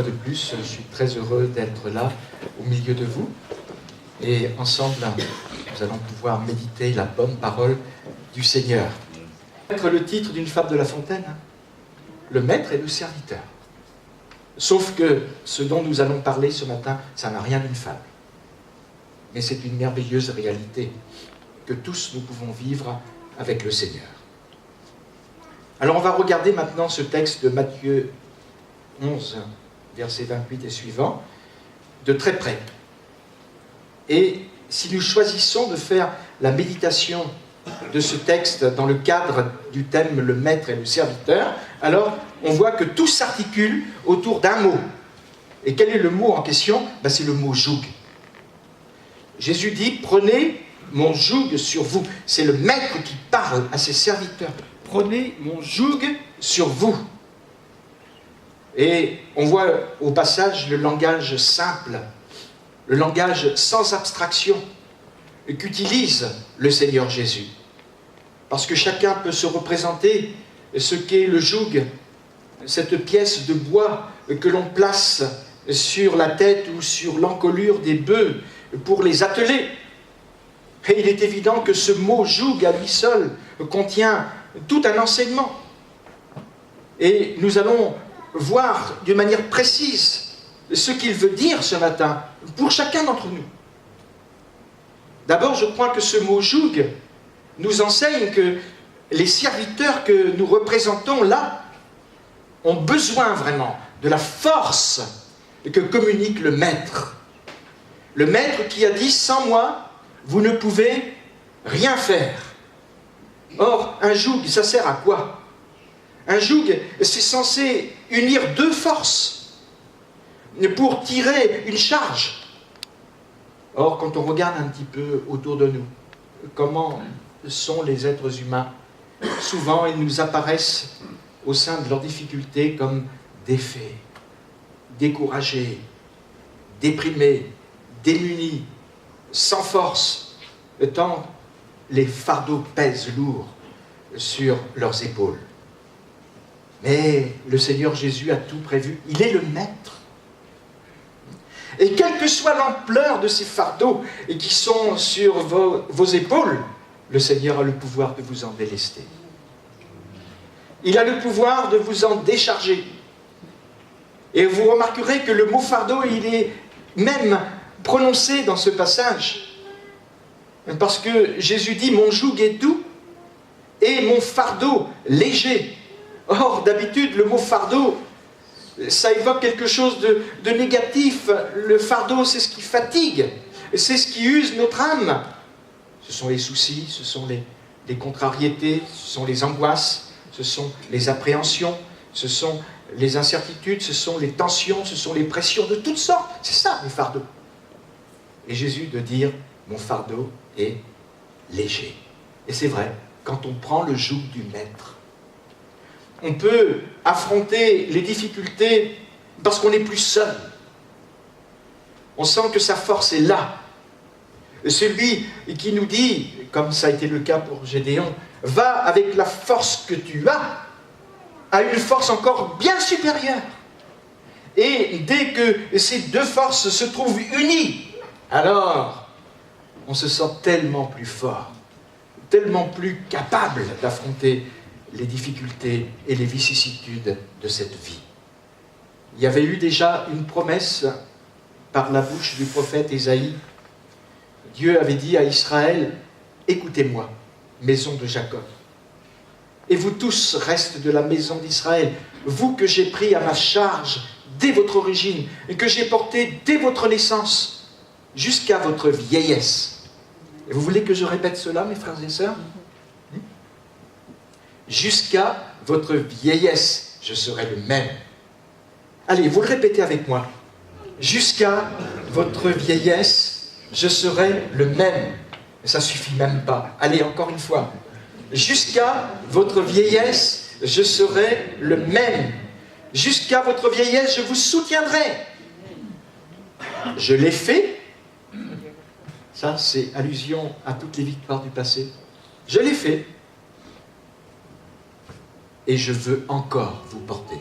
De plus, je suis très heureux d'être là au milieu de vous et ensemble nous allons pouvoir méditer la bonne parole du Seigneur. C'est le titre d'une fable de La Fontaine, le maître et le serviteur. Sauf que ce dont nous allons parler ce matin, ça n'a rien d'une fable. Mais c'est une merveilleuse réalité que tous nous pouvons vivre avec le Seigneur. Alors on va regarder maintenant ce texte de Matthieu 11, versets 28 et suivants, de très près. Et si nous choisissons de faire la méditation de ce texte dans le cadre du thème le maître et le serviteur, alors on voit que tout s'articule autour d'un mot. Et quel est le mot en question? C'est le mot joug. Jésus dit, prenez mon joug sur vous. C'est le maître qui parle à ses serviteurs. Prenez mon joug sur vous. Et on voit au passage le langage simple, le langage sans abstraction qu'utilise le Seigneur Jésus. Parce que chacun peut se représenter ce qu'est le joug, cette pièce de bois que l'on place sur la tête ou sur l'encolure des bœufs pour les atteler. Et il est évident que ce mot joug à lui seul contient tout un enseignement. Et nous allons voir d'une manière précise ce qu'il veut dire ce matin pour chacun d'entre nous. D'abord, je crois que ce mot joug nous enseigne que les serviteurs que nous représentons là ont besoin vraiment de la force que communique le maître. Le maître qui a dit « sans moi, vous ne pouvez rien faire ». Or, un joug, ça sert à quoi ? Un joug, c'est censé unir deux forces pour tirer une charge. Or, quand on regarde un petit peu autour de nous, comment sont les êtres humains, souvent ils nous apparaissent au sein de leurs difficultés comme défaits, découragés, déprimés, démunis, sans force, tant les fardeaux pèsent lourd sur leurs épaules. Mais le Seigneur Jésus a tout prévu. Il est le maître. Et quelle que soit l'ampleur de ces fardeaux qui sont sur vos épaules, le Seigneur a le pouvoir de vous en délester. Il a le pouvoir de vous en décharger. Et vous remarquerez que le mot fardeau, il est même prononcé dans ce passage. Parce que Jésus dit « Mon joug est doux et mon fardeau léger ». Or, d'habitude, le mot fardeau, ça évoque quelque chose de négatif. Le fardeau, c'est ce qui fatigue, c'est ce qui use notre âme. Ce sont les soucis, ce sont les contrariétés, ce sont les angoisses, ce sont les appréhensions, ce sont les incertitudes, ce sont les tensions, ce sont les pressions de toutes sortes. C'est ça, les fardeaux. Et Jésus de dire, mon fardeau est léger. Et c'est vrai, quand on prend le joug du maître, on peut affronter les difficultés parce qu'on n'est plus seul. On sent que sa force est là. Celui qui nous dit, comme ça a été le cas pour Gédéon, va avec la force que tu as, à une force encore bien supérieure. Et dès que ces deux forces se trouvent unies, alors on se sent tellement plus fort, tellement plus capable d'affronter les difficultés et les vicissitudes de cette vie. Il y avait eu déjà une promesse par la bouche du prophète Ésaïe. Dieu avait dit à Israël, « Écoutez-moi, maison de Jacob, et vous tous, restes de la maison d'Israël, vous que j'ai pris à ma charge dès votre origine, et que j'ai porté dès votre naissance, jusqu'à votre vieillesse. » Et vous voulez que je répète cela, mes frères et sœurs ? Jusqu'à votre vieillesse, je serai le même. Allez, vous le répétez avec moi. Jusqu'à votre vieillesse, je serai le même. Ça ne suffit même pas. Allez, encore une fois. Jusqu'à votre vieillesse, je serai le même. Jusqu'à votre vieillesse, je vous soutiendrai. Je l'ai fait. Ça, c'est allusion à toutes les victoires du passé. Je l'ai fait. Et je veux encore vous porter.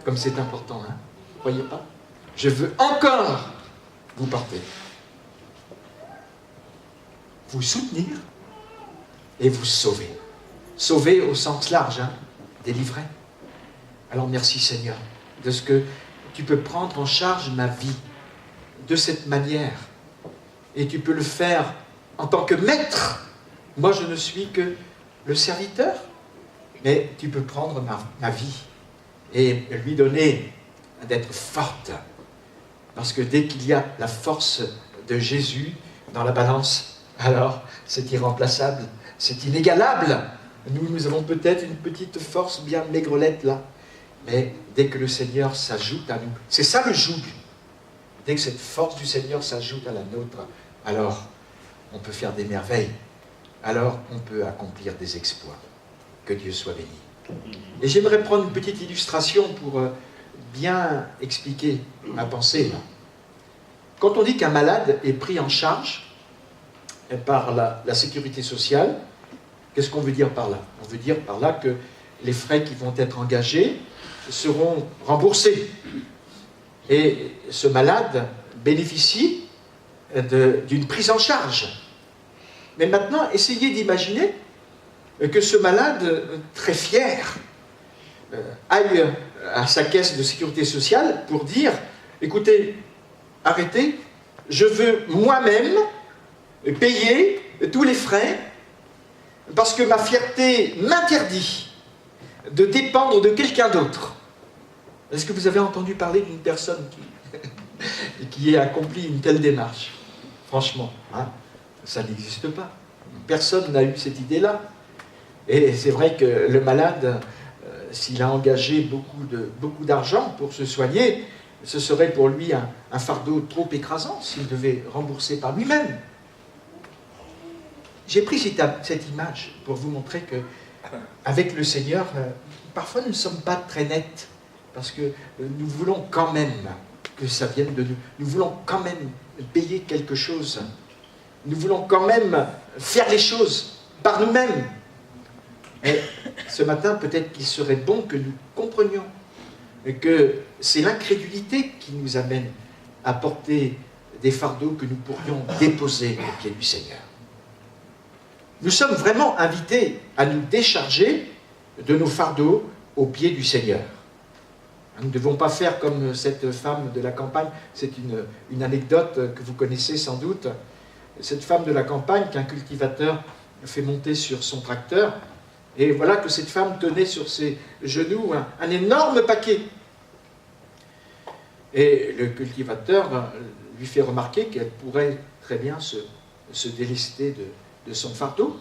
Comme c'est important, hein ? croyez pas? Je veux encore vous porter, vous soutenir et vous sauver. Sauver au sens large, hein, délivrer. Alors merci Seigneur de ce que tu peux prendre en charge ma vie de cette manière. Et tu peux le faire en tant que maître. Moi je ne suis que le serviteur. Mais tu peux prendre ma vie et lui donner d'être forte. Parce que dès qu'il y a la force de Jésus dans la balance, alors c'est irremplaçable, c'est inégalable. Nous avons peut-être une petite force bien maigrelette là, mais dès que le Seigneur s'ajoute à nous, c'est ça le joug. Dès que cette force du Seigneur s'ajoute à la nôtre, alors on peut faire des merveilles, alors on peut accomplir des exploits. Que Dieu soit béni. Et j'aimerais prendre une petite illustration pour bien expliquer ma pensée. Quand on dit qu'un malade est pris en charge par la sécurité sociale, qu'est-ce qu'on veut dire par là? On veut dire par là que les frais qui vont être engagés seront remboursés. Et ce malade bénéficie d'une prise en charge. Mais maintenant, essayez d'imaginer que ce malade, très fier, aille à sa caisse de sécurité sociale pour dire « Écoutez, arrêtez, je veux moi-même payer tous les frais parce que ma fierté m'interdit de dépendre de quelqu'un d'autre. » Est-ce que vous avez entendu parler d'une personne qui ait accompli une telle démarche? Franchement, hein, ça n'existe pas. Personne n'a eu cette idée-là. Et c'est vrai que le malade, s'il a engagé beaucoup d'argent pour se soigner, ce serait pour lui un fardeau trop écrasant s'il devait rembourser par lui-même. J'ai pris cette image pour vous montrer que, avec le Seigneur, parfois nous ne sommes pas très nets, parce que nous voulons quand même que ça vienne de nous. Nous voulons quand même payer quelque chose. Nous voulons quand même faire les choses par nous-mêmes. Et ce matin, peut-être qu'il serait bon que nous comprenions que c'est l'incrédulité qui nous amène à porter des fardeaux que nous pourrions déposer au pied du Seigneur. Nous sommes vraiment invités à nous décharger de nos fardeaux au pied du Seigneur. Nous ne devons pas faire comme cette femme de la campagne. C'est une anecdote que vous connaissez sans doute. Cette femme de la campagne qu'un cultivateur fait monter sur son tracteur. Et voilà que cette femme tenait sur ses genoux un énorme paquet. Et le cultivateur lui fait remarquer qu'elle pourrait très bien se délester de son fardeau.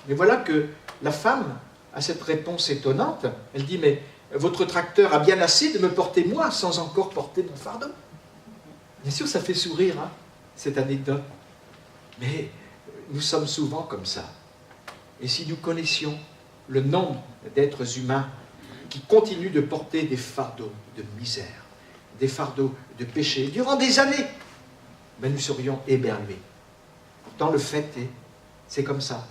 Mais voilà que la femme a cette réponse étonnante. Elle dit « Mais votre tracteur a bien assez de me porter moi sans encore porter mon fardeau. » Bien sûr, ça fait sourire, hein, cette anecdote. Mais nous sommes souvent comme ça. Et si nous connaissions le nombre d'êtres humains qui continuent de porter des fardeaux de misère, des fardeaux de péché durant des années, ben nous serions éberlués. Pourtant, le fait est, c'est comme ça.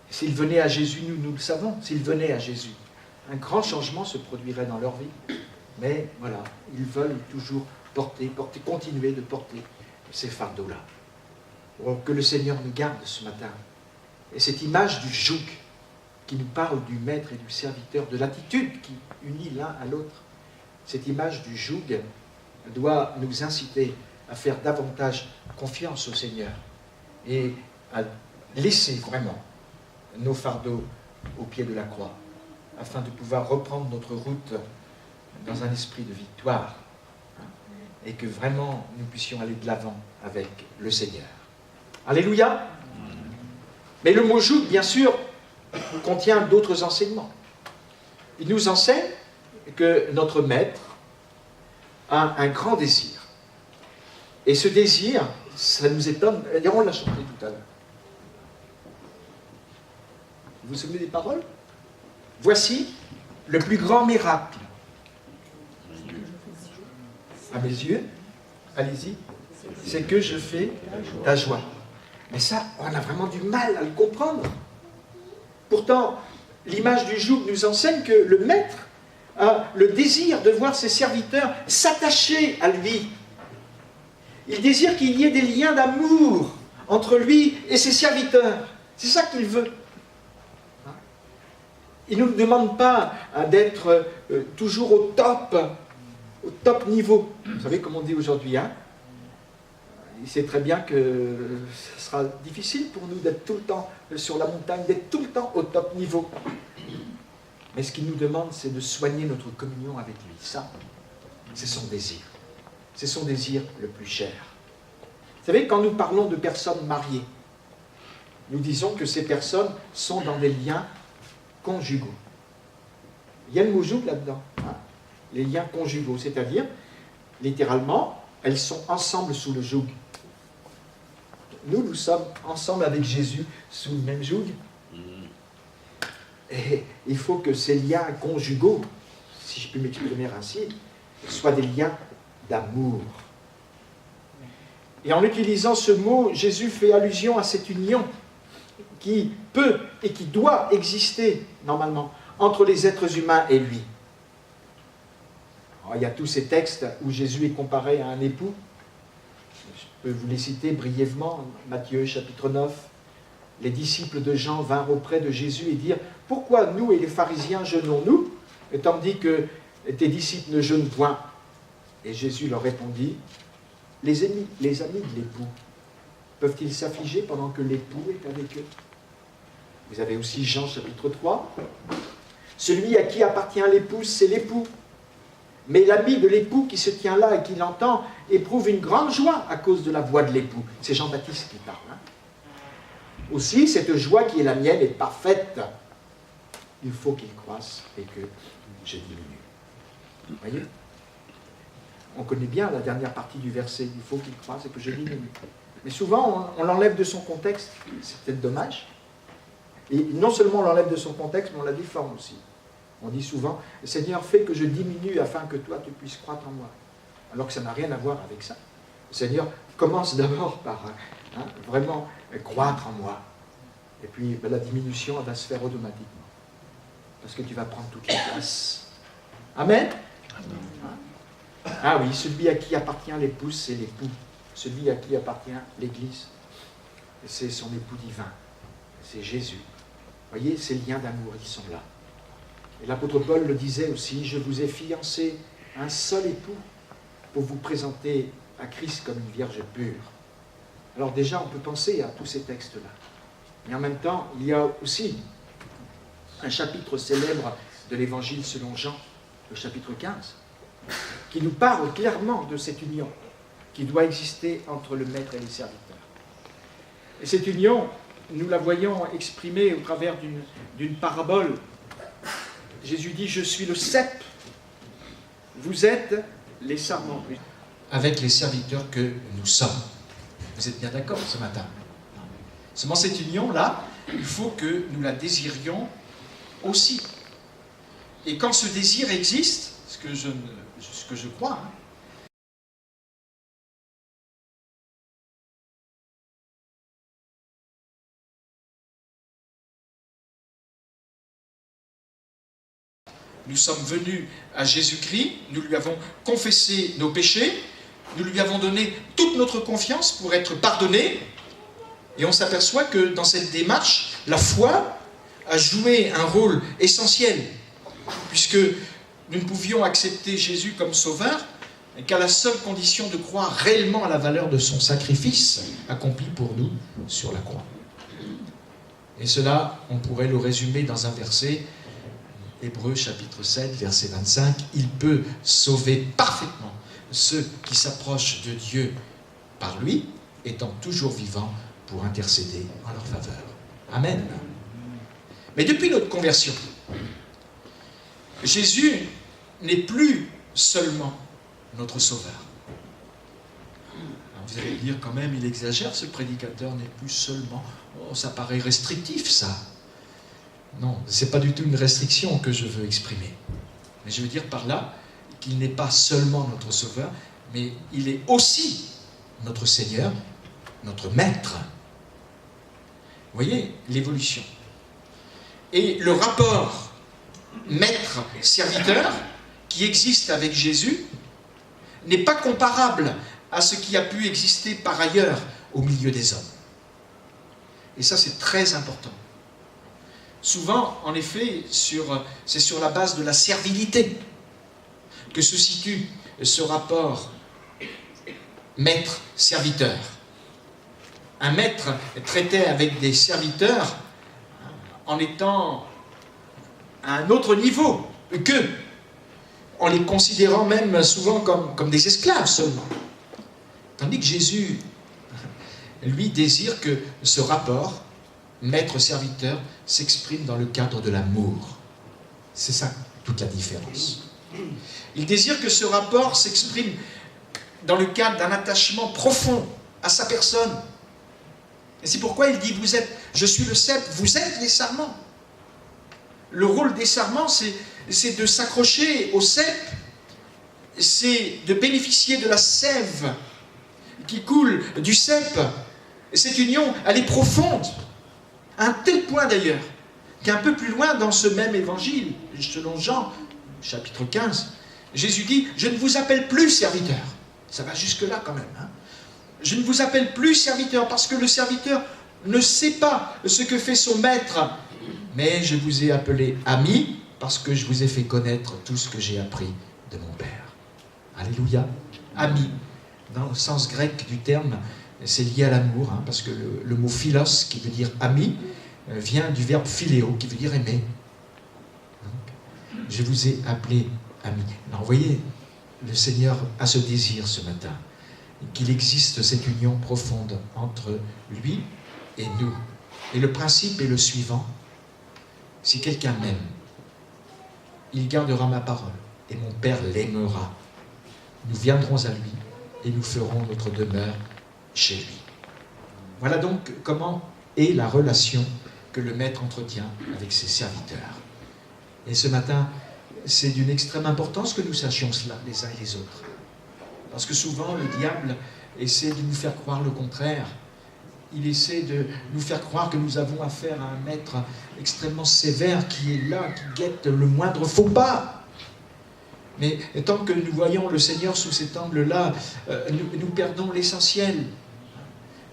S'ils venaient à Jésus, nous le savons, s'ils venaient à Jésus, un grand changement se produirait dans leur vie. Mais voilà, ils veulent toujours continuer de porter ces fardeaux-là. Que le Seigneur nous garde ce matin. Et cette image du joug qui nous parle du maître et du serviteur, de l'attitude qui unit l'un à l'autre, cette image du joug doit nous inciter à faire davantage confiance au Seigneur et à laisser vraiment nos fardeaux au pied de la croix, afin de pouvoir reprendre notre route dans un esprit de victoire, et que vraiment nous puissions aller de l'avant avec le Seigneur. Alléluia. Mais le mot joug, bien sûr, contient d'autres enseignements. Il nous enseigne que notre maître a un grand désir. Et ce désir, ça nous étonne. On l'a chanté tout à l'heure. Vous vous souvenez des paroles? Voici le plus grand miracle. À mes yeux, allez-y, c'est que je fais ta joie. Mais ça, on a vraiment du mal à le comprendre. Pourtant, l'image du joug nous enseigne que le maître a le désir de voir ses serviteurs s'attacher à lui. Il désire qu'il y ait des liens d'amour entre lui et ses serviteurs. C'est ça qu'il veut. Il ne nous demande pas d'être toujours au top niveau. Vous savez comme on dit aujourd'hui, hein? Il sait très bien que ce sera difficile pour nous d'être tout le temps sur la montagne, d'être tout le temps au top niveau. Mais ce qu'il nous demande, c'est de soigner notre communion avec lui. Ça, c'est son désir. C'est son désir le plus cher. Vous savez, quand nous parlons de personnes mariées, nous disons que ces personnes sont dans des liens conjugaux. Il y a le mot joug là-dedans. Hein? Les liens conjugaux, c'est-à-dire, littéralement, elles sont ensemble sous le joug. Nous sommes ensemble avec Jésus sous le même joug. Et il faut que ces liens conjugaux, si je peux m'exprimer ainsi, soient des liens d'amour. Et en utilisant ce mot, Jésus fait allusion à cette union qui peut et qui doit exister, normalement, entre les êtres humains et lui. Alors, il y a tous ces textes où Jésus est comparé à un époux. Je peux vous les citer brièvement. Matthieu chapitre 9. Les disciples de Jean vinrent auprès de Jésus et dirent « Pourquoi nous et les pharisiens jeûnons-nous, tandis que tes disciples ne jeûnent point ?» Et Jésus leur répondit « Les amis de l'époux, peuvent-ils s'affliger pendant que l'époux est avec eux ?» Vous avez aussi Jean chapitre 3. « Celui à qui appartient l'épouse, c'est l'époux. Mais l'ami de l'époux qui se tient là et qui l'entend éprouve une grande joie à cause de la voix de l'époux. » C'est Jean-Baptiste qui parle. Hein. Aussi, cette joie qui est la mienne est parfaite. Il faut qu'il croisse et que je diminue. Vous voyez? On connaît bien la dernière partie du verset. Il faut qu'il croisse et que je diminue. Mais souvent, on l'enlève de son contexte. C'est peut-être dommage. Et non seulement on l'enlève de son contexte, mais on la déforme aussi. On dit souvent, « Seigneur, fais que je diminue afin que toi, tu puisses croître en moi. » Alors que ça n'a rien à voir avec ça. Seigneur, commence d'abord par vraiment croître en moi. Et puis la diminution, elle va se faire automatiquement. Parce que tu vas prendre toute la place. Amen. Ah oui, celui à qui appartient l'épouse, c'est l'époux. Celui à qui appartient l'Église, c'est son époux divin. C'est Jésus. Vous voyez, ces liens d'amour, ils sont là. Et l'apôtre Paul le disait aussi, « Je vous ai fiancé un seul époux pour vous présenter à Christ comme une vierge pure. » Alors déjà, on peut penser à tous ces textes-là. Mais en même temps, il y a aussi un chapitre célèbre de l'Évangile selon Jean, le chapitre 15, qui nous parle clairement de cette union qui doit exister entre le maître et les serviteurs. Et cette union, nous la voyons exprimée au travers d'une parabole. Jésus dit « Je suis le cep, vous êtes les sarments. » Avec les serviteurs que nous sommes. Vous êtes bien d'accord ce matin? Seulement cette union-là, il faut que nous la désirions aussi. Et quand ce désir existe, ce que je crois, nous sommes venus à Jésus-Christ, nous lui avons confessé nos péchés, nous lui avons donné toute notre confiance pour être pardonnés, et on s'aperçoit que dans cette démarche, la foi a joué un rôle essentiel, puisque nous ne pouvions accepter Jésus comme sauveur qu'à la seule condition de croire réellement à la valeur de son sacrifice accompli pour nous sur la croix. Et cela, on pourrait le résumer dans un verset, Hébreux chapitre 7, verset 25, « Il peut sauver parfaitement ceux qui s'approchent de Dieu par lui, étant toujours vivants pour intercéder en leur faveur. » Amen. Mais depuis notre conversion, Jésus n'est plus seulement notre sauveur. Alors vous allez me dire quand même, il exagère, ce prédicateur n'est plus seulement... Oh, ça paraît restrictif, ça. Non, ce n'est pas du tout une restriction que je veux exprimer. Mais je veux dire par là qu'il n'est pas seulement notre sauveur, mais il est aussi notre Seigneur, notre Maître. Vous voyez l'évolution. Et le rapport maître-serviteur qui existe avec Jésus n'est pas comparable à ce qui a pu exister par ailleurs au milieu des hommes. Et ça, c'est très important. Souvent, en effet, c'est sur la base de la servilité que se situe ce rapport maître-serviteur. Un maître traitait avec des serviteurs en étant à un autre niveau qu'eux, en les considérant même souvent comme des esclaves seulement. Tandis que Jésus, lui, désire que ce rapport maître-serviteur s'exprime dans le cadre de l'amour. C'est ça toute la différence. Il désire que ce rapport s'exprime dans le cadre d'un attachement profond à sa personne. Et c'est pourquoi il dit, je suis le cep, vous êtes les sarments. Le rôle des sarments, c'est de s'accrocher au cep, c'est de bénéficier de la sève qui coule du cep. Cette union, elle est profonde, à un tel point d'ailleurs, qu'un peu plus loin dans ce même évangile, selon Jean, chapitre 15, Jésus dit, je ne vous appelle plus serviteur. Ça va jusque-là quand même. Hein. Je ne vous appelle plus serviteur parce que le serviteur ne sait pas ce que fait son maître. Mais je vous ai appelé ami parce que je vous ai fait connaître tout ce que j'ai appris de mon Père. Alléluia. Ami. Dans le sens grec du terme, c'est lié à l'amour, hein, parce que le mot philos, qui veut dire ami, vient du verbe philéo, qui veut dire aimer. Donc, je vous ai appelé ami. Alors, vous voyez, le Seigneur a ce désir ce matin, qu'il existe cette union profonde entre lui et nous. Et le principe est le suivant. Si quelqu'un m'aime, il gardera ma parole, et mon Père l'aimera. Nous viendrons à lui, et nous ferons notre demeure chez lui. Voilà donc comment est la relation que le Maître entretient avec ses serviteurs. Et ce matin, c'est d'une extrême importance que nous sachions cela les uns et les autres. Parce que souvent, le diable essaie de nous faire croire le contraire. Il essaie de nous faire croire que nous avons affaire à un maître extrêmement sévère qui est là, qui guette le moindre faux pas. Mais tant que nous voyons le Seigneur sous cet angle-là, nous perdons l'essentiel.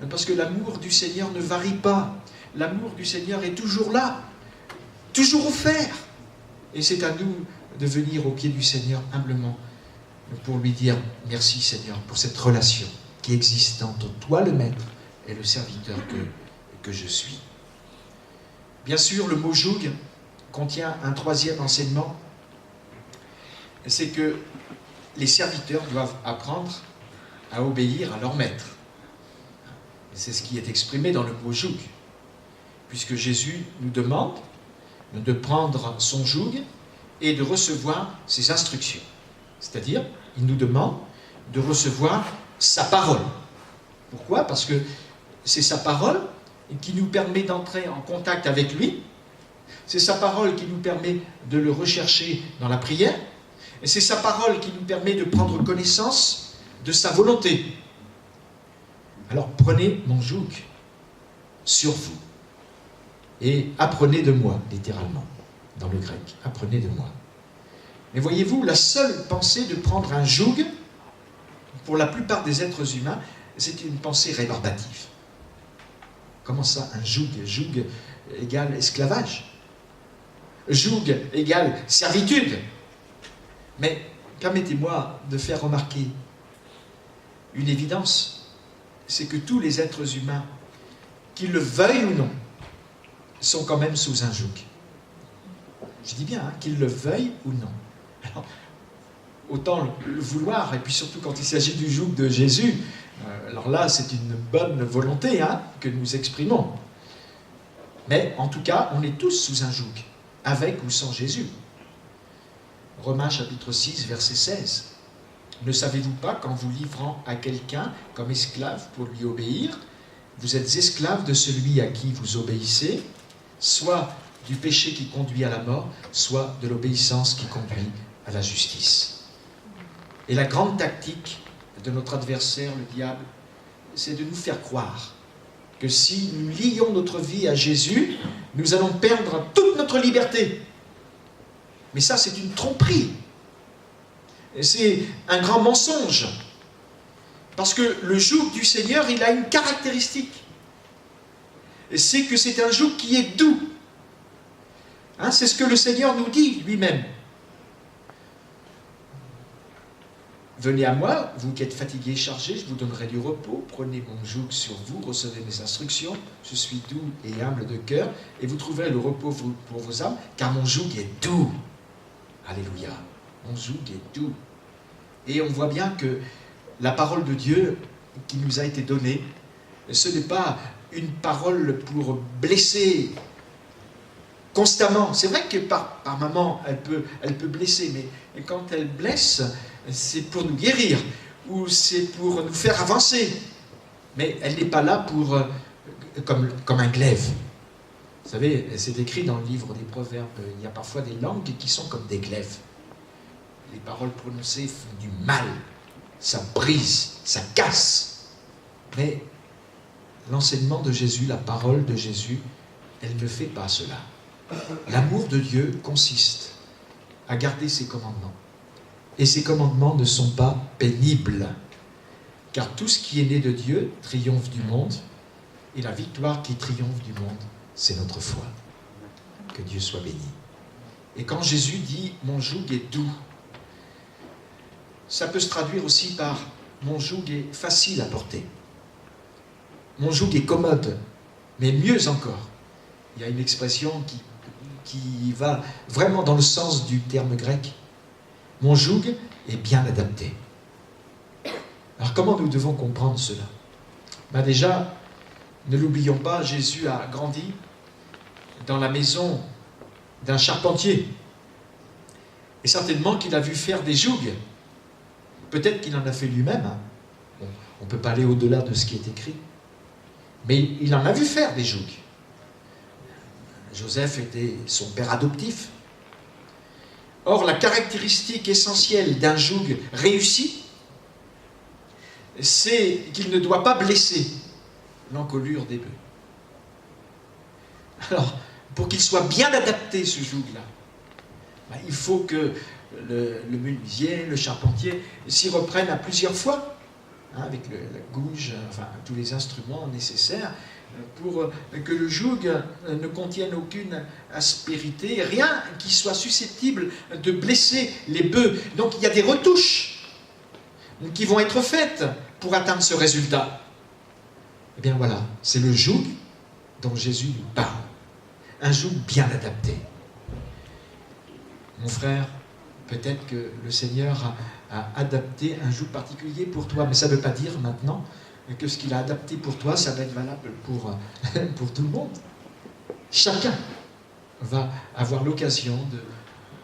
Parce que l'amour du Seigneur ne varie pas. L'amour du Seigneur est toujours là, toujours offert. Et c'est à nous de venir au pied du Seigneur humblement pour lui dire merci Seigneur pour cette relation qui existe entre toi le Maître et le serviteur que je suis. Bien sûr, le mot joug contient un troisième enseignement, c'est que les serviteurs doivent apprendre à obéir à leur maître. C'est ce qui est exprimé dans le mot joug, puisque Jésus nous demande de prendre son joug et de recevoir ses instructions. C'est-à-dire, il nous demande de recevoir sa parole. Pourquoi ? Parce que c'est sa parole qui nous permet d'entrer en contact avec lui. C'est sa parole qui nous permet de le rechercher dans la prière. Et c'est sa parole qui nous permet de prendre connaissance de sa volonté. Alors prenez mon joug sur vous et apprenez de moi, littéralement, dans le grec. Apprenez de moi. Mais voyez-vous, la seule pensée de prendre un joug, pour la plupart des êtres humains, c'est une pensée rébarbative. Comment ça, un joug? Joug égale esclavage. Joug égale servitude. Mais permettez-moi de faire remarquer une évidence, c'est que tous les êtres humains, qu'ils le veuillent ou non, sont quand même sous un joug. Je dis bien, hein, qu'ils le veuillent ou non. Alors, autant le vouloir, et puis surtout quand il s'agit du joug de Jésus, alors là, c'est une bonne volonté hein, que nous exprimons. Mais en tout cas, on est tous sous un joug, avec ou sans Jésus. Romains chapitre 6, verset 16. Ne savez-vous pas qu'en vous livrant à quelqu'un comme esclave pour lui obéir, vous êtes esclave de celui à qui vous obéissez, soit du péché qui conduit à la mort, soit de l'obéissance qui conduit à la justice. Et la grande tactique de notre adversaire, le diable, c'est de nous faire croire que si nous lions notre vie à Jésus, nous allons perdre toute notre liberté. Mais ça, c'est une tromperie. C'est un grand mensonge. Parce que le joug du Seigneur, il a une caractéristique. C'est que c'est un joug qui est doux. Hein, c'est ce que le Seigneur nous dit lui-même. Venez à moi, vous qui êtes fatigués et chargés, je vous donnerai du repos. Prenez mon joug sur vous, recevez mes instructions. Je suis doux et humble de cœur, et vous trouverez le repos pour vos âmes, car mon joug est doux. Alléluia. Mon joug est doux. Et on voit bien que la parole de Dieu qui nous a été donnée, ce n'est pas une parole pour blesser constamment. C'est vrai que par moment, elle peut blesser, mais quand elle blesse, c'est pour nous guérir, ou c'est pour nous faire avancer. Mais elle n'est pas là pour comme un glaive. Vous savez, c'est écrit dans le livre des Proverbes, il y a parfois des langues qui sont comme des glaives. Les paroles prononcées font du mal, ça brise, ça casse. Mais l'enseignement de Jésus, la parole de Jésus, elle ne fait pas cela. L'amour de Dieu consiste à garder ses commandements. Et ces commandements ne sont pas pénibles, car tout ce qui est né de Dieu triomphe du monde, et la victoire qui triomphe du monde, c'est notre foi. Que Dieu soit béni. Et quand Jésus dit « mon joug est doux », ça peut se traduire aussi par « mon joug est facile à porter ». Mon joug est commode, mais mieux encore. Il y a une expression qui va vraiment dans le sens du terme grec. Mon joug est bien adapté. Alors comment nous devons comprendre cela? Ben déjà, ne l'oublions pas, Jésus a grandi dans la maison d'un charpentier. Et certainement qu'il a vu faire des jougs. Peut-être qu'il en a fait lui-même. Hein. Bon, on ne peut pas aller au-delà de ce qui est écrit. Mais il en a vu faire des jougs. Joseph était son père adoptif. Or, la caractéristique essentielle d'un joug réussi, c'est qu'il ne doit pas blesser l'encolure des bœufs. Alors, pour qu'il soit bien adapté, ce joug-là, ben, il faut que le menuisier, le charpentier s'y reprenne à plusieurs fois, hein, avec la gouge, enfin, tous les instruments nécessaires, pour que le joug ne contienne aucune aspérité, rien qui soit susceptible de blesser les bœufs. Donc il y a des retouches qui vont être faites pour atteindre ce résultat. Eh bien voilà, c'est le joug dont Jésus nous parle. Un joug bien adapté. Mon frère, peut-être que le Seigneur a adapté un joug particulier pour toi, mais ça ne veut pas dire maintenant que ce qu'il a adapté pour toi, ça va être valable pour tout le monde. Chacun va avoir l'occasion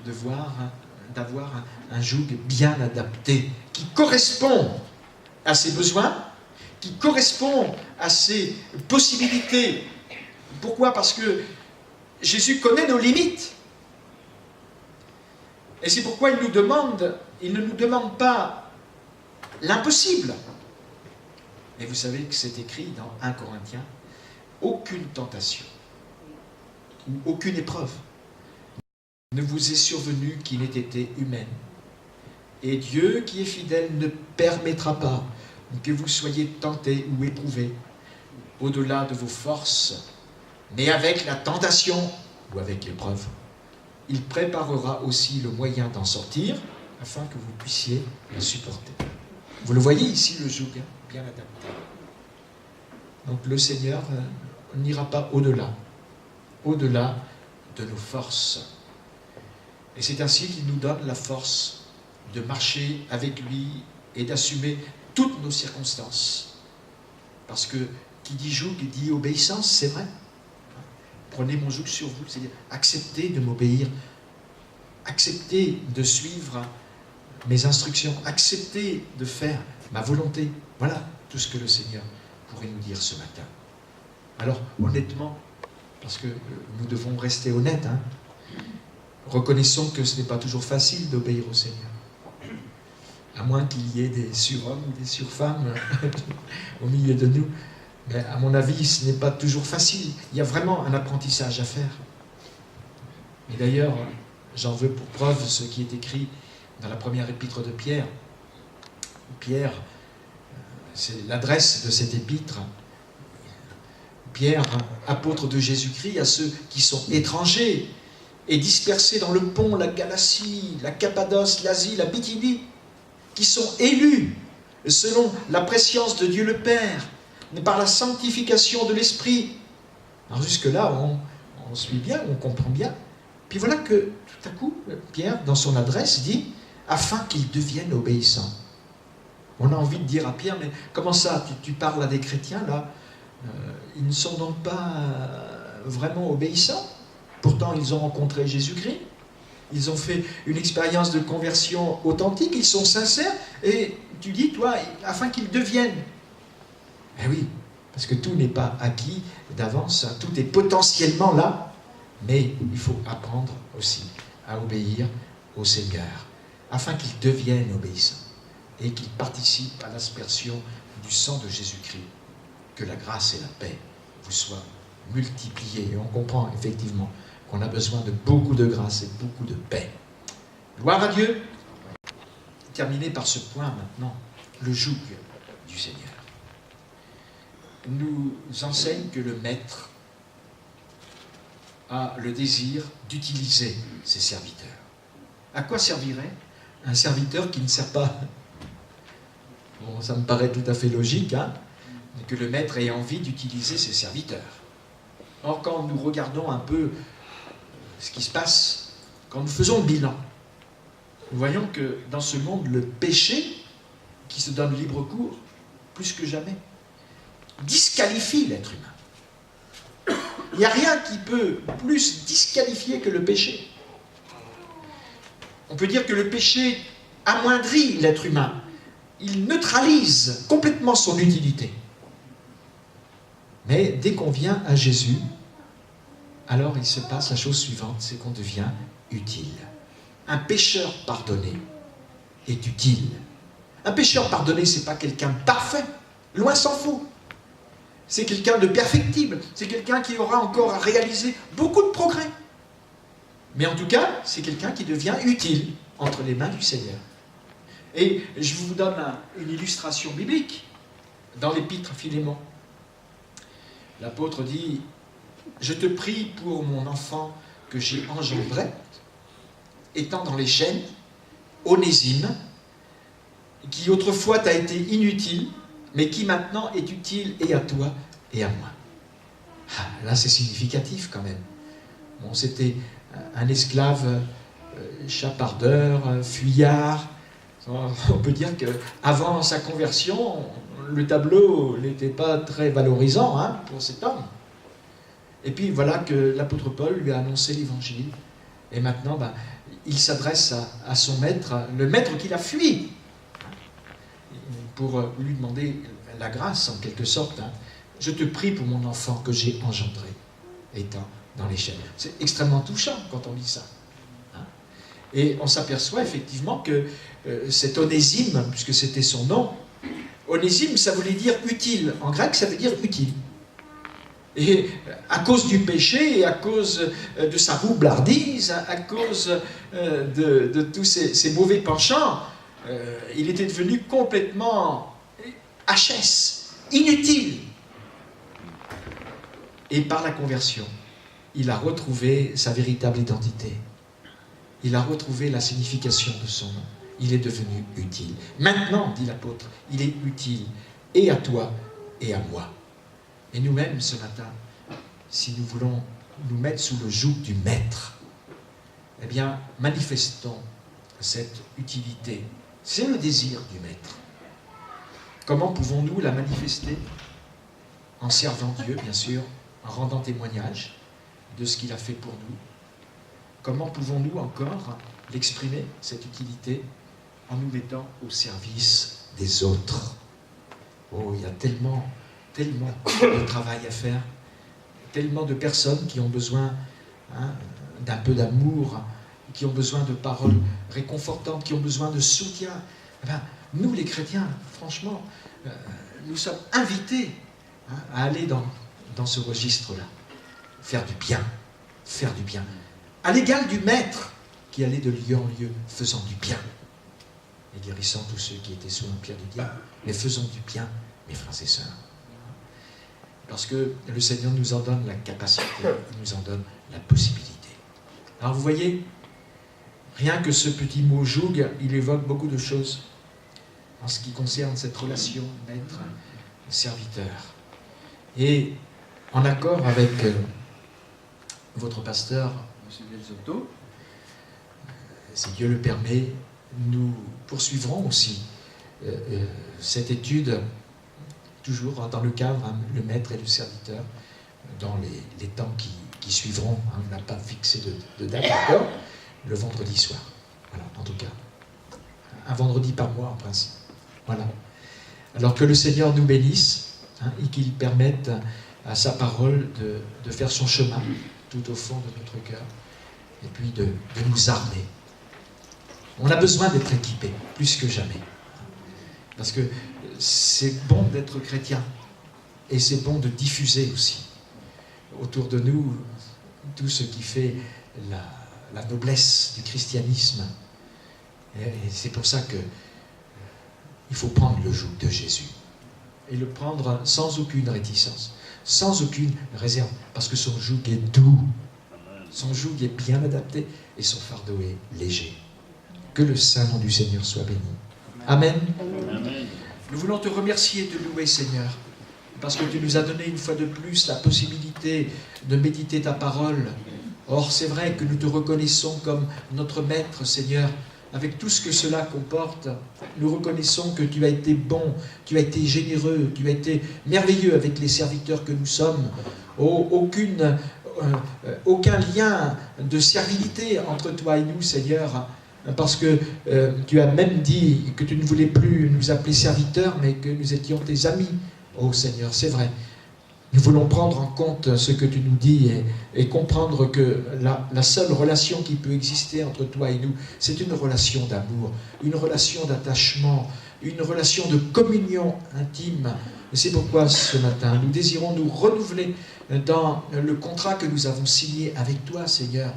d'avoir un joug bien adapté, qui correspond à ses besoins, qui correspond à ses possibilités. Pourquoi? Parce que Jésus connaît nos limites. Et c'est pourquoi il ne nous demande pas l'impossible. Et vous savez que c'est écrit dans 1 Corinthiens, aucune tentation ou aucune épreuve ne vous est survenue qui n'ait été humaine. Et Dieu qui est fidèle ne permettra pas que vous soyez tentés ou éprouvés au-delà de vos forces, mais avec la tentation ou avec l'épreuve, il préparera aussi le moyen d'en sortir afin que vous puissiez la supporter. Vous le voyez ici, le joug, bien adapté. Donc le Seigneur n'ira pas au-delà de nos forces. Et c'est ainsi qu'il nous donne la force de marcher avec lui et d'assumer toutes nos circonstances. Parce que qui dit joug dit obéissance, c'est vrai. Prenez mon joug sur vous, c'est-à-dire acceptez de m'obéir, acceptez de suivre mes instructions, acceptez de faire ma volonté. Voilà tout ce que le Seigneur pourrait nous dire ce matin. Alors, honnêtement, parce que nous devons rester honnêtes, hein, reconnaissons que ce n'est pas toujours facile d'obéir au Seigneur. À moins qu'il y ait des surhommes ou des surfemmes au milieu de nous. Mais à mon avis, ce n'est pas toujours facile. Il y a vraiment un apprentissage à faire. Et d'ailleurs, j'en veux pour preuve ce qui est écrit dans la première épître de Pierre. Pierre, c'est l'adresse de cette épître. Pierre, apôtre de Jésus-Christ, à ceux qui sont étrangers et dispersés dans le Pont, la Galatie, la Cappadoce, l'Asie, la Bithynie, qui sont élus selon la prescience de Dieu le Père, par la sanctification de l'Esprit. Alors jusque-là, on suit bien, on comprend bien. Puis voilà que tout à coup, Pierre, dans son adresse, dit « afin qu'ils deviennent obéissants ». On a envie de dire à Pierre, mais comment ça, tu parles à des chrétiens là, ils ne sont donc pas vraiment obéissants. Pourtant, ils ont rencontré Jésus-Christ, ils ont fait une expérience de conversion authentique, ils sont sincères, et tu dis, toi, afin qu'ils deviennent. Eh oui, parce que tout n'est pas acquis d'avance, hein, tout est potentiellement là, mais il faut apprendre aussi à obéir au Seigneur, afin qu'ils deviennent obéissants et qu'ils participent à l'aspersion du sang de Jésus-Christ. Que la grâce et la paix vous soient multipliées. Et on comprend effectivement qu'on a besoin de beaucoup de grâce et beaucoup de paix. Gloire à Dieu. Terminé par ce point maintenant, le joug du Seigneur nous enseigne que le maître a le désir d'utiliser ses serviteurs. À quoi servirait un serviteur qui ne sert pas? Bon, ça me paraît tout à fait logique, hein, que le maître ait envie d'utiliser ses serviteurs. Or, quand nous regardons un peu ce qui se passe, quand nous faisons le bilan, nous voyons que dans ce monde, le péché, qui se donne libre cours, plus que jamais, disqualifie l'être humain. Il n'y a rien qui peut plus disqualifier que le péché. On peut dire que le péché amoindrit l'être humain. Il neutralise complètement son utilité. Mais dès qu'on vient à Jésus, alors il se passe la chose suivante, c'est qu'on devient utile. Un pécheur pardonné est utile. Un pécheur pardonné, ce n'est pas quelqu'un de parfait, loin s'en faut. C'est quelqu'un de perfectible, c'est quelqu'un qui aura encore à réaliser beaucoup de progrès. Mais en tout cas, c'est quelqu'un qui devient utile entre les mains du Seigneur. Et je vous donne une illustration biblique dans l'épître à Philémon. L'apôtre dit « Je te prie pour mon enfant que j'ai engendré, étant dans les chaînes, Onésime, qui autrefois t'a été inutile, mais qui maintenant est utile et à toi et à moi. » Là, c'est significatif quand même. Bon, c'était un esclave chapardeur, fuyard. On peut dire qu'avant sa conversion, le tableau n'était pas très valorisant, hein, pour cet homme. Et puis voilà que l'apôtre Paul lui a annoncé l'évangile. Et maintenant, il s'adresse à son maître, le maître qu'il a fui, pour lui demander la grâce en quelque sorte. Hein. Je te prie pour mon enfant que j'ai engendré, étant dans les chaînes. C'est extrêmement touchant quand on lit ça. Hein. Et on s'aperçoit effectivement que cet Onésime, puisque c'était son nom, Onésime, ça voulait dire utile. En grec, ça veut dire utile. Et à cause du péché, et à cause de sa roublardise, à cause de tous ces mauvais penchants, il était devenu complètement HS, inutile. Et par la conversion, il a retrouvé sa véritable identité. Il a retrouvé la signification de son nom. Il est devenu utile. Maintenant, dit l'apôtre, il est utile et à toi et à moi. Et nous-mêmes, ce matin, si nous voulons nous mettre sous le joug du Maître, eh bien, manifestons cette utilité. C'est le désir du Maître. Comment pouvons-nous la manifester? En servant Dieu, bien sûr, en rendant témoignage de ce qu'il a fait pour nous. Comment pouvons-nous encore l'exprimer, cette utilité, en nous mettant au service des autres? Oh, il y a tellement de travail à faire, tellement de personnes qui ont besoin d'un peu d'amour, qui ont besoin de paroles réconfortantes, qui ont besoin de soutien. Nous, les chrétiens, franchement, nous sommes invités à aller dans ce registre-là, faire du bien, à l'égal du Maître qui allait de lieu en lieu, faisant du bien et guérissant tous ceux qui étaient sous l'empire du diable. Mais faisons du bien, mes frères et sœurs. Parce que le Seigneur nous en donne la capacité, il nous en donne la possibilité. Alors vous voyez, rien que ce petit mot joug, il évoque beaucoup de choses en ce qui concerne cette relation maître-serviteur. Et en accord avec votre pasteur, M. Delzotto, si Dieu le permet, nous poursuivrons aussi cette étude, toujours dans le cadre, le maître et le serviteur, dans les temps qui suivront. On n'a pas fixé de date encore, le vendredi soir. Voilà, en tout cas. Un vendredi par mois, en principe. Voilà. Alors que le Seigneur nous bénisse et qu'il permette à sa parole de faire son chemin tout au fond de notre cœur et puis de nous armer. On a besoin d'être équipés, plus que jamais. Parce que c'est bon d'être chrétien et c'est bon de diffuser aussi autour de nous tout ce qui fait la noblesse du christianisme. Et c'est pour ça que il faut prendre le joug de Jésus et le prendre sans aucune réticence, sans aucune réserve, parce que son joug est doux, son joug est bien adapté et son fardeau est léger. Que le saint nom du Seigneur soit béni. Amen. Amen. Nous voulons te remercier et te louer, Seigneur, parce que tu nous as donné une fois de plus la possibilité de méditer ta parole. Or, c'est vrai que nous te reconnaissons comme notre Maître, Seigneur, avec tout ce que cela comporte. Nous reconnaissons que tu as été bon, tu as été généreux, tu as été merveilleux avec les serviteurs que nous sommes. Aucun lien de servilité entre toi et nous, Seigneur, parce que tu as même dit que tu ne voulais plus nous appeler serviteurs, mais que nous étions tes amis. Oh Seigneur, c'est vrai. Nous voulons prendre en compte ce que tu nous dis et comprendre que la seule relation qui peut exister entre toi et nous, c'est une relation d'amour, une relation d'attachement, une relation de communion intime. C'est pourquoi ce matin, nous désirons nous renouveler dans le contrat que nous avons signé avec toi, Seigneur,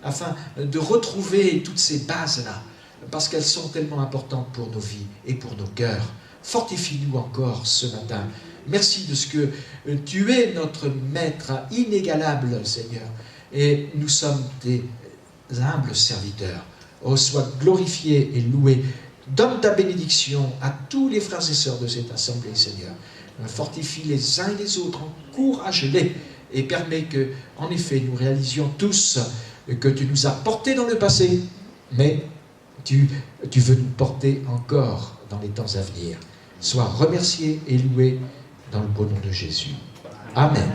afin de retrouver toutes ces bases-là, parce qu'elles sont tellement importantes pour nos vies et pour nos cœurs. Fortifie-nous encore ce matin. Merci de ce que tu es notre Maître inégalable, Seigneur, et nous sommes tes humbles serviteurs. Oh, sois glorifié et loué. Donne ta bénédiction à tous les frères et sœurs de cette assemblée, Seigneur. Fortifie les uns et les autres, encourage-les et permets que, en effet, nous réalisions tous que tu nous as portés dans le passé, mais tu veux nous porter encore dans les temps à venir. Sois remercié et loué dans le beau nom de Jésus. Amen.